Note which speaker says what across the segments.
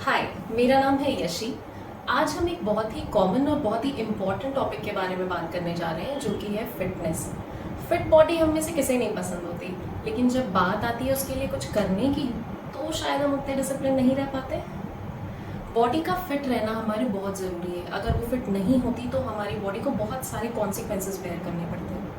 Speaker 1: हाय, मेरा नाम है यशी। आज हम एक बहुत ही कॉमन और बहुत ही इम्पॉर्टेंट टॉपिक के बारे में बात करने जा रहे हैं, जो कि है फिटनेस। फिट बॉडी हम में से किसे नहीं पसंद होती, लेकिन जब बात आती है उसके लिए कुछ करने की, तो शायद हम उतने डिसिप्लिन नहीं रह पाते। बॉडी का फिट रहना हमारे बहुत ज़रूरी है। अगर वो फिट नहीं होती तो हमारी बॉडी को बहुत सारे कॉन्सिक्वेंसेस बेयर करने पड़ते हैं।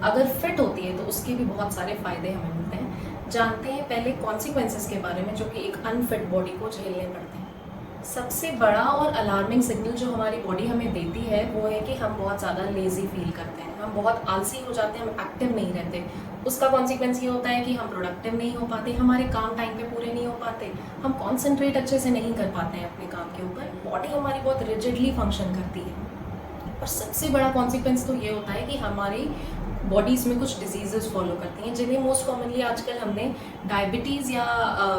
Speaker 1: अगर फिट होती है तो उसके भी बहुत सारे फ़ायदे हमें मिलते हैं। जानते हैं पहले कॉन्सिक्वेंसेस के बारे में, जो कि एक अनफिट बॉडी को झेलने पड़ते हैं। सबसे बड़ा और अलार्मिंग सिग्नल जो हमारी बॉडी हमें देती है वो है कि हम बहुत ज़्यादा लेज़ी फील करते हैं, हम बहुत आलसी हो जाते हैं, हम एक्टिव नहीं रहते। उसका कॉन्सिक्वेंस ये होता है कि हम प्रोडक्टिव नहीं हो पाते, हमारे काम टाइम पे पूरे नहीं हो पाते, हम कॉन्सेंट्रेट अच्छे से नहीं कर पाते हैं अपने काम के ऊपर। बॉडी हमारी बहुत रिजिडली फंक्शन करती है। और सबसे बड़ा कॉन्सिक्वेंस तो ये होता है कि हमारी बॉडीज़ में कुछ डिजीज़ेस फॉलो करती हैं, जिन्हें मोस्ट कॉमनली आजकल हमने डायबिटीज़ या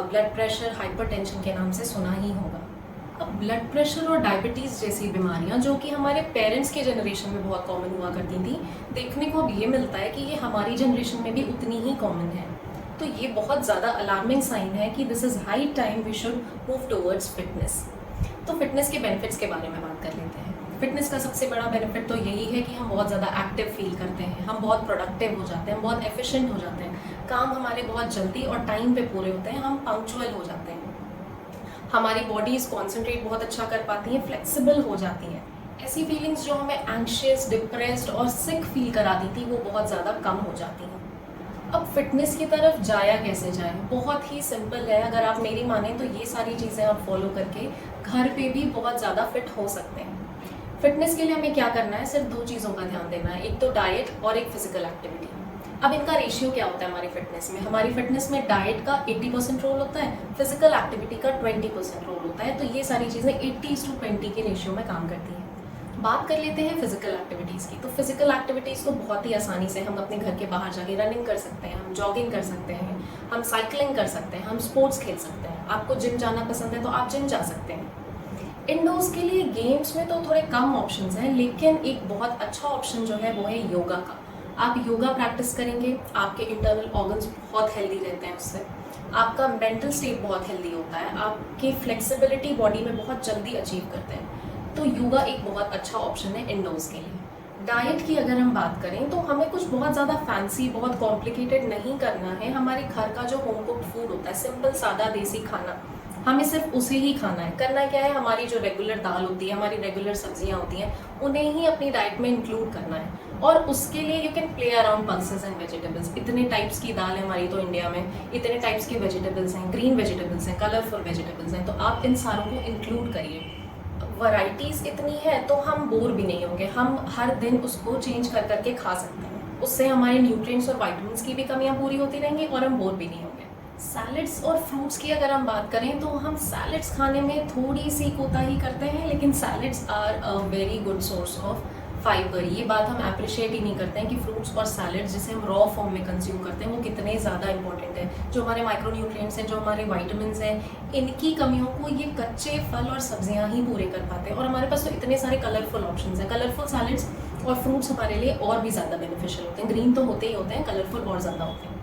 Speaker 1: ब्लड प्रेशर, हाइपरटेंशन के नाम से सुना ही होगा। अब ब्लड प्रेशर और डायबिटीज़ जैसी बीमारियां, जो कि हमारे पेरेंट्स के जनरेशन में बहुत कॉमन हुआ करती थी, देखने को अब ये मिलता है कि ये हमारी जनरेशन में भी उतनी ही कॉमन है। तो ये बहुत ज़्यादा अलार्मिंग साइन है कि this is high time we should move towards fitness. तो फिटनेस के बेनिफिट्स के बारे में बात कर लेते हैं। फिटनेस का सबसे बड़ा बेनिफिट तो यही है कि हम बहुत ज़्यादा एक्टिव फील करते हैं, हम बहुत प्रोडक्टिव हो जाते हैं, हम बहुत एफिशिएंट हो जाते हैं, काम हमारे बहुत जल्दी और टाइम पे पूरे होते हैं, हम पंक्चुअल हो जाते हैं, हमारी बॉडीज़ कॉन्सेंट्रेट बहुत अच्छा कर पाती हैं, फ्लेक्सिबल हो जाती हैं। ऐसी फीलिंग्स जो हमें एंग्शियस, डिप्रेस्ड और सिक फील कराती थी, वो बहुत ज़्यादा कम हो जाती हैं। अब फिटनेस की तरफ जाया कैसे जाए? बहुत ही सिंपल है। अगर आप मेरी माने तो ये सारी चीज़ें आप फॉलो करके घर पे भी बहुत ज़्यादा फिट हो सकते हैं। फिटनेस के लिए हमें क्या करना है? सिर्फ दो चीज़ों का ध्यान देना है, एक तो डाइट और एक फिजिकल एक्टिविटी। अब इनका रेशियो क्या होता है हमारी फिटनेस में? हमारी फिटनेस में डाइट का 80% रोल होता है, फिजिकल एक्टिविटी का 20% रोल होता है। तो ये सारी चीज़ें 80:20 के रेशियो में काम करती हैं। बात कर लेते हैं फिजिकल एक्टिविटीज़ की। तो फिजिकल एक्टिविटीज़ को बहुत ही आसानी से हम अपने घर के बाहर जाके रनिंग कर सकते हैं, हम जॉगिंग कर सकते हैं, हम साइकिलिंग कर सकते हैं, हम स्पोर्ट्स खेल सकते हैं। आपको जिम जाना पसंद है तो आप जिम जा सकते हैं। इंडोर्स के लिए गेम्स में तो थोड़े कम ऑप्शंस हैं, लेकिन एक बहुत अच्छा ऑप्शन जो है वो है योगा का। आप योगा प्रैक्टिस करेंगे, आपके इंटरनल ऑर्गन्स बहुत हेल्दी रहते हैं उससे, आपका मेंटल स्टेट बहुत हेल्दी होता है, आपकी फ्लेक्सिबिलिटी बॉडी में बहुत जल्दी अचीव करते हैं। तो योगा एक बहुत अच्छा ऑप्शन है इंडोर्स के लिए। डाइट की अगर हम बात करें तो हमें कुछ बहुत ज़्यादा फैंसी, बहुत कॉम्प्लिकेटेड नहीं करना है। हमारे घर का जो होम कुक्ड फूड होता है, सिंपल सादा देसी खाना, हमें सिर्फ उसे ही खाना है। करना क्या है? हमारी जो रेगुलर दाल होती है, हमारी रेगुलर सब्जियां होती हैं, उन्हें ही अपनी डाइट में इंक्लूड करना है। और उसके लिए you can play around pulses and vegetables. इतने टाइप्स की दाल है हमारी तो इंडिया में, इतने टाइप्स के वेजिटेबल्स हैं, ग्रीन वेजिटेबल्स हैं, कलरफुल वेजिटेबल्स हैं, तो आप इन सारों को इंक्लूड करिए। वैरायटीज़ इतनी है तो हम बोर भी नहीं होंगे, हम हर दिन उसको चेंज कर करके खा सकते हैं। उससे हमारे न्यूट्रिएंट्स और विटामिन्स की भी कमियां पूरी होती रहेंगी और हम बोर भी नहीं होंगे। सैलड्स और फ्रूट्स की अगर हम बात करें तो हम सैलड्स खाने में थोड़ी सी कोताही करते हैं, लेकिन salads are a very good source of fibre. ये बात हम अप्रिशिएट ही नहीं करते हैं कि फ्रूट्स और सैलड्स जिसे हम रॉ फॉर्म में कंज्यूम करते हैं वो कितने ज़्यादा इंपॉर्टेंट है। जो हमारे माइक्रोन्यूट्रिएंट्स हैं, जो हमारे विटामिन्स हैं, इनकी कमियों को ये कच्चे फल और सब्जियां ही पूरे कर पाते हैं। और हमारे पास तो इतने सारे कलरफुल ऑप्शंस हैं। कलरफुल सैलड्स और फ्रूट्स हमारे लिए और भी ज़्यादा बेनिफिशियल होते हैं। ग्रीन तो होते ही होते हैं, कलरफुल और ज़्यादा होते हैं।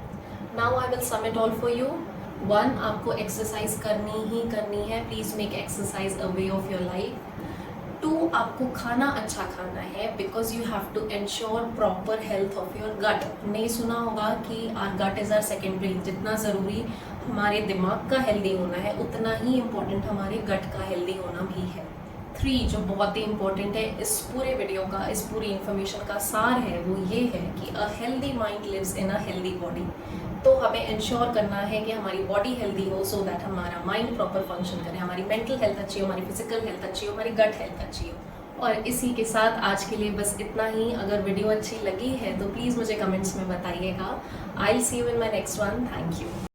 Speaker 1: Now I will sum it all for you. 1, आपको एक्सरसाइज करनी ही करनी है। Please make exercise a way of your life. 2, आपको खाना अच्छा खाना है, because you have to ensure proper health of your gut. ने सुना होगा कि our gut is our second brain. जितना ज़रूरी हमारे दिमाग का हेल्दी होना है, उतना ही इम्पोर्टेंट हमारे गट का हेल्दी होना भी है। 3, जो बहुत ही इंपॉर्टेंट है, इस पूरे वीडियो का, इस पूरी इन्फॉर्मेशन का सार है, वो ये है कि a healthy mind lives in a healthy body. तो हमें इंश्योर करना है कि हमारी बॉडी हेल्दी हो, सो दैट हमारा माइंड प्रॉपर फंक्शन करे, हमारी मेंटल हेल्थ अच्छी हो, हमारी फिजिकल हेल्थ अच्छी हो, हमारी गट हेल्थ अच्छी हो। और इसी के साथ आज के लिए बस इतना ही। अगर वीडियो अच्छी लगी है तो प्लीज़ मुझे कमेंट्स में बताइएगा। I will see you in my next one. Thank you.